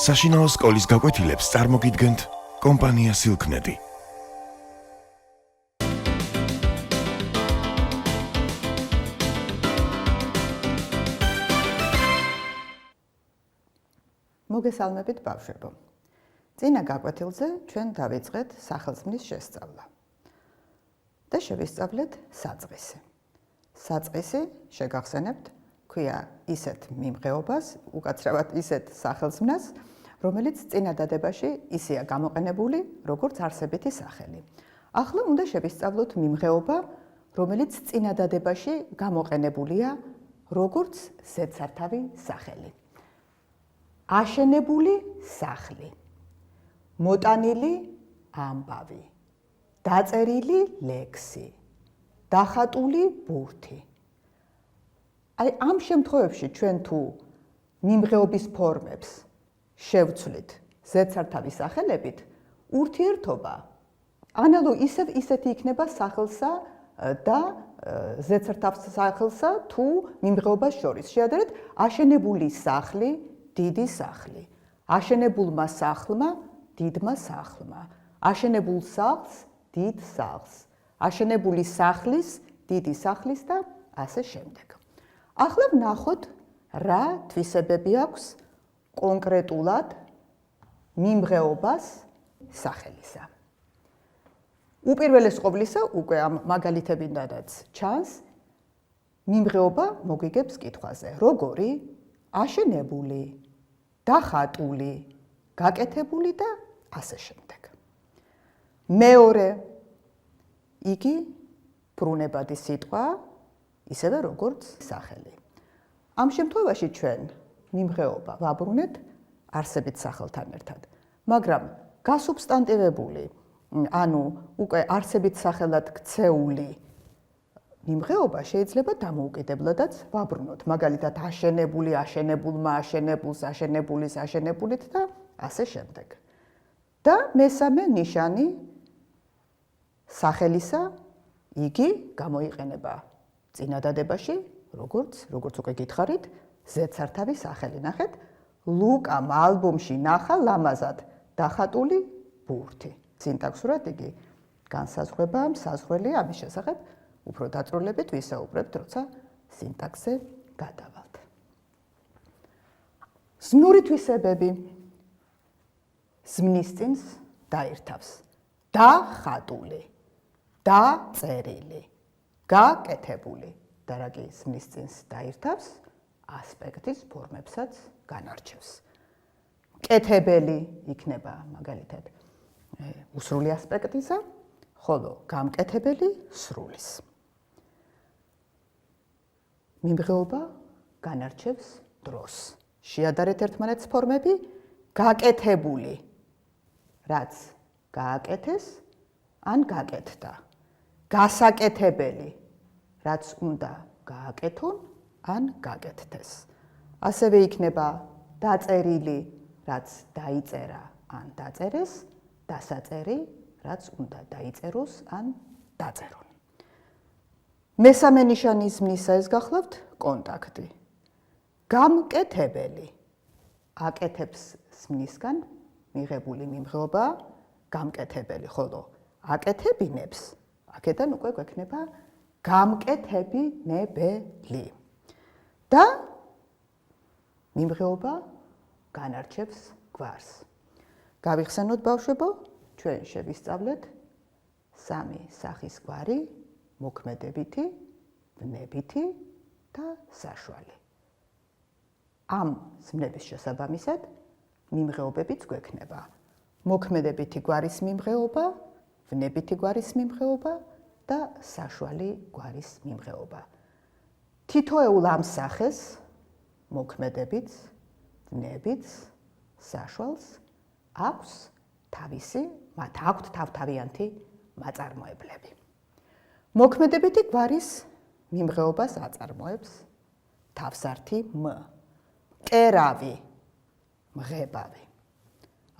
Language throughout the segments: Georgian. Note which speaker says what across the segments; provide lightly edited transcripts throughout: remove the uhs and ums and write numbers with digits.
Speaker 1: საშინაო სკოლის გაკვეთილებს წარმოგიდგენთ კომპანია სილქნედი.
Speaker 2: მოგესალმებით ბავშვებო. წინა გაკვეთილზე ჩვენ დავიწყეთ სახელმწიფოს შესწავლა და შევისწავლეთ საწყისი. საწყისი შეგახსენებთ, ქვია ისეთ მიმღეობას, უკაცრავად ისეთ სახელმწიფოს, რომელიც წინა დადებაში ისეა გამოყენებული, როგორც არსებითი სახელი. ახლა უნდა შევისწავლოთ მიმღეობა, რომელიც წინა დადებაში გამოყენებულია, როგორც ზედსართავი სახელი. აშენებული სახლი, მოტანილი ამბავი, დაწერილი ლექსი, დახატული ბურთი. აი ამ შემთხვევებში ჩვენ თუ მიმღეობის ფორმებს შევცვლით ზედსართავის სახელებით, ურთიერთობა ისეთი იქნება სახელსა და ზედსართავ სახელსა თუ მიმღეობას შორის. შეადარეთ აშენებული სახლი, დიდი სახლი, აშენებულმა სახლმა, დიდმა სახლმა, აშენებულ სახლს, დიდ სახლს, აშენებული სახლის, დიდი სახლის და ასე შემდეგ. ახლა ვნახოთ რა თვისებები აქვს კონკრეტულად მიმღეობას სახელისა. უპირველეს ყოვლისა, უკვე ამ მაგალითებიდანაც ჩანს, მიმღეობა მოგვიგებს კითხვაზე, როგორი? აშენებული, დახატული, გაკეთებული და ასე შემდეგ. მეორე, იგი ბრუნებადი სიტყვა, ისევე როგორც სახელი. ამ შემთხვევაში ჩვენ მიმღეობა ვაბრუნეთ არსებით სახელთან ერთად, მაგრამ გასუბსტანტივებული, ანუ უკვე არსებით სახელად ქცეული მიმღეობა შეიძლება დამოუკიდებლადაც ვაბრუნოთ, მაგალითად აშენებული, აშენებულმა, აშენებულს, აშენებულის, აშენებულით და ასე შემდეგ. და მესამე ნიშანი სახელისა, იგი გამოიყენება წინა დადებაში, როგორც უკვე გითხარით, ზედსართავი სახელი. ნახეთ, ლუკამ ალბომში ნახა ლამაზად დახატული ბურთი. სინტაქსურად იგი განსაზღვრება საზღვრელი, ამის შესახებ უფრო დაწვრილებით ვისაუბრებთ, როცა სინტაქსზე გადავალთ. ზმნური თვისებები. ზმნის წინს დაირთავს დახატული, დაწერილი, გაკეთებული და რა კი ზმნის წინს დაირთავს ასპექტის ფორმებსაც განარჩევს. კეთებელი იქნება მაგალითად უსრული ასპექტისა, ხოლო გამკეთებელი სრულის. მიმღეობა განარჩევს დროს. შეადარეთ ერთმანეთს ფორმები, გაკეთებული, რაც გააკეთეს ან გაკეთდა. გასაკეთებელი, რაც უნდა გააკეთონ ან გაკეთდეს. ასევე იქნება დაწერილი, რაც დაიწერა ან დაწერეს, დასაწერი, რაც უნდა დაიწეროს ან დაწერონ. მესამე ნიშანი ზმნისა ეს გახლავთ კონტაქტი. გამკეთებელი, აკეთებს ზმნისგან მიღებული მიმღეობა გამკეთებელი, ხოლო აკეთებინებს, აქედან უკვე გვექნება გამკეთებინებელი. და მიმღეობა განარჩევს გვარს. გავიხსენოთ ბავშვებო, ჩვენ შევისწავლეთ სამი სახის გვარი, მოქმედებითი, ვნებითი და საშუალი. ამ ზმნების შესაბამისად მიმღეობებიც გვექნება. მოქმედებითი გვარის მიმღეობა, ვნებითი გვარის მიმღეობა და საშუალი გვარის მიმღეობა. თითოეულ ამ სახეს მოქმედებიც, ვნებიც, საშუალს აქვს მათ აქვთ თავთავიანთი მაწარმოებლები. მოქმედებითი გვარის მიმღეობას აწარმოებს თავსართი მ, კერავი, მღებავი.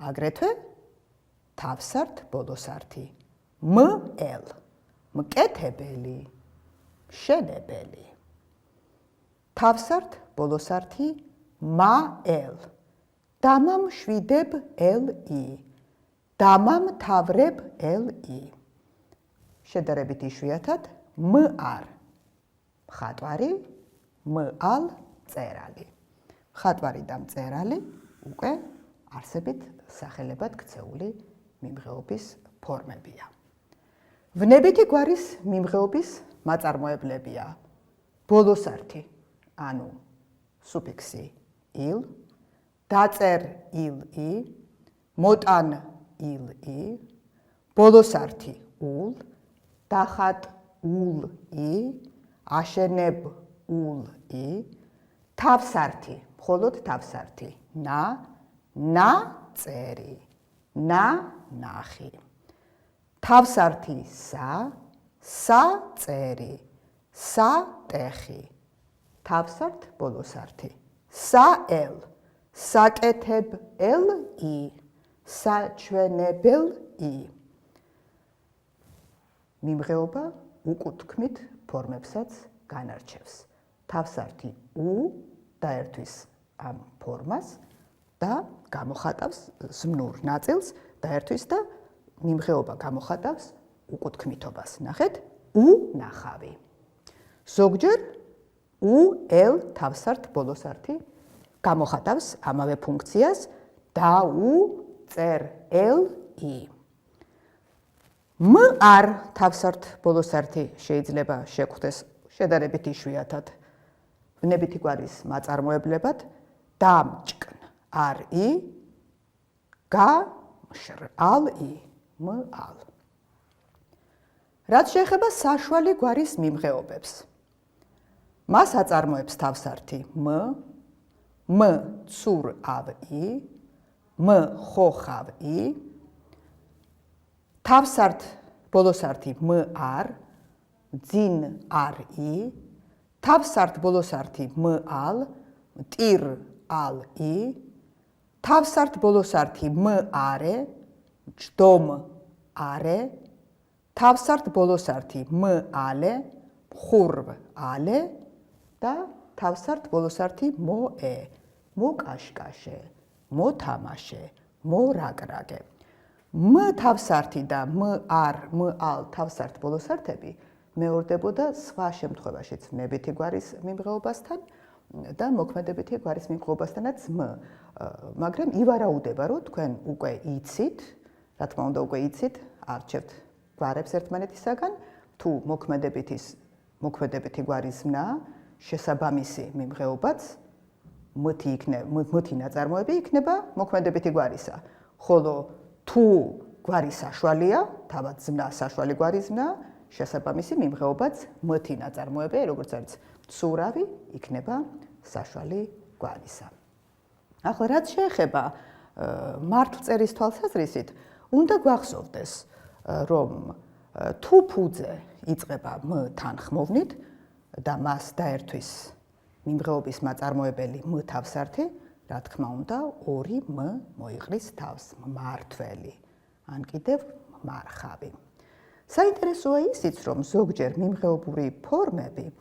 Speaker 2: აგრეთვე თავსართ ბოლოსართი მ-ელ, მკეთებელი, მშენებელი. თავსართ ბოლოსართი მა-ელ, დამამშვიდებ ელ-ი, დამამთავრებ ელ-ი. შედარებით იშვიათად մ-არ მხატვარი, մ-ალ მწერალი. მხატვარი და მწერალი უკვე არსებით სახელებად ქცეული მიმღეობის ფორმებია. ვნებითი გვარის მიმღეობის მაწარმოებლებია ბოლოსართი, ანუ სუფიქსი ილ, დაწერ ილ-ი, მოტან ილ-ი, ბოლოსართი ულ, დახატ ულ-ი, აშენებ ულ-ი, თავსართი, მხოლოდ თავსართი, ნაწერი, ნახი. თავსართი საწერი, სატეხი. თავსართ ბოლოსართი, საელ, საკეთებელ-ი, საჩვენებელ-ი. მიმღეობა უკუთქმით ფორმებსაც განარჩევს. თავსართი უ დაერთვის ამ ფორმას და გამოხატავს ზმნურ ნაწილს დაერთვის და მიმღეობა გამოხატავს უკუთქმითობას. ნახეთ, უნახავი. ზოგჯერ უ-ელ თავსართ ბოლოსართი გამოხატავს ამავე ფუნქციას დაუწერელ-ი. м-არ თავსართ ბოლოსართი შეიძლება შეგვხვდეს შედარებით იშვიათად ვნებითი გვარის მაწარმოებლებად დამჭკნ-არ-ი, გამშრალ-ი, м-ალ. რაც შეეხება საშუალი გვარის მიმღეობებს, მას აწარმოებს თავსართი м-ცურ-ავ-ი, м-ხოხავ-ი, თავსართ ბოლოსართი м-არ, ძინ-არ-ი, თავსართ ბოლოსართი м-ალ, მტირ-ალ-ი, თავსართ ბოლოსართი м-არე, ჯდომ-არე, თავსართ ბოლოსართი м-ალე, მხურვ-ალე და თავსართ ბოლოსართი მო-ე, მოკაშკაშე, მოთამაშე, მორაგრაგე. м-თავსართი და м-არ, м-ალ თავსართ ბოლოსართები მეორდებოდა სხვა შემთხვევაშიც ვნებითი გვარის მიმღეობასთან და მოქმედებითი გვარის მიმღეობასთანაც მაგრამ ივარაუდება, რომ თქვენ უკვე იცით, რა თქმა უნდა უკვე იცით, არჩევთ გვარებს ერთმანეთისაგან, თუ მოქმედებითი გვარის ზმნა შესაბამისი მიმღეობაც მათი ნაწარმოები იქნება მოქმედებითი გვარისა, ხოლო თუ გვარი საშუალია, თავად ზმნა საშუალი გვარის ზმნა, შესაბამისი მიმღეობაც მათი ნაწარმოები, როგორც არის ცურავი, იქნება საშუალი გვარისა. ახლა რაც შეეხება მართლწერის თვალსაზრისით, უნდა გვახსოვდეს, რომ თუ ფუძე იწყება м-თან ხმოვნით და მას დაერთვის მიმღეობის მაწარმოებელი м-თავსართი, რა თქმა უნდა, ორი м მოიყრის თავს, მმართველი, ან კიდევ მმარხავი. საინტერესოა ისიც, რომ ზოგჯერ მიმღეობური ფორმები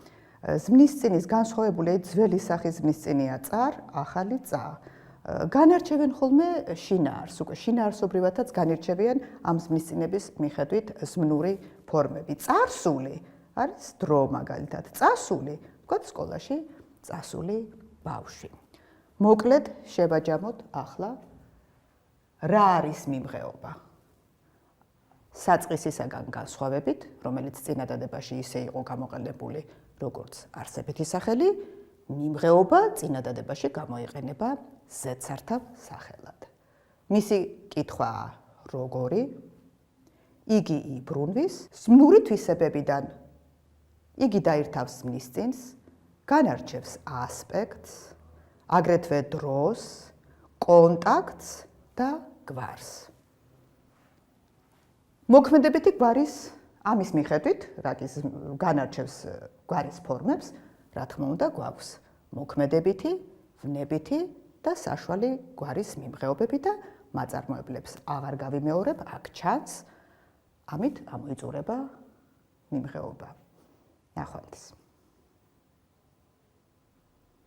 Speaker 2: ზმნისწინის განსხვავებული ძველი სახის ზმნისწინია წარ, ახალი წა. განარჩევენ ხოლმე შინაარს, უკვე შინაარსობრივადაც განირჩევიან ამ ზმნისწინების მიხედვით ზმნური ფორმები. წარსული არის დრო მაგალითად, წასული, ვთქვათ სკოლაში წასული ბავშვი. მოკლედ შევაჯამოთ ახლა რა არის მიმღეობა. საწყისისაგან განსხვავებით, რომელიც წინადადებაში ისე იყო გამოყენებული როგორც არსებითი სახელი, მიმღეობა წინადადებაში გამოიყენება ზედსართავ სახელად. მისი კითხვაა როგორი? იგი იბრუნვის ზმნური თვისებებიდან. იგი დაირთავს ზმნისწინს, განარჩევს ასპექტს, აგრეთვე დროს, კონტაქტს და გვარს. მოქმედებითი გვარის ამის მიხედვით, რაც განარჩევს გვარის ფორმებს, რა თქმა უნდა, გვაქვს მოქმედებითი, ვნებითი და საშუალი გვარის მიმღეობები და მაწარმოებლებს აღარ გავიმეორებ, აქ ჩანს, ამით ამოიწურება მიმღეობა. ნახვამდის.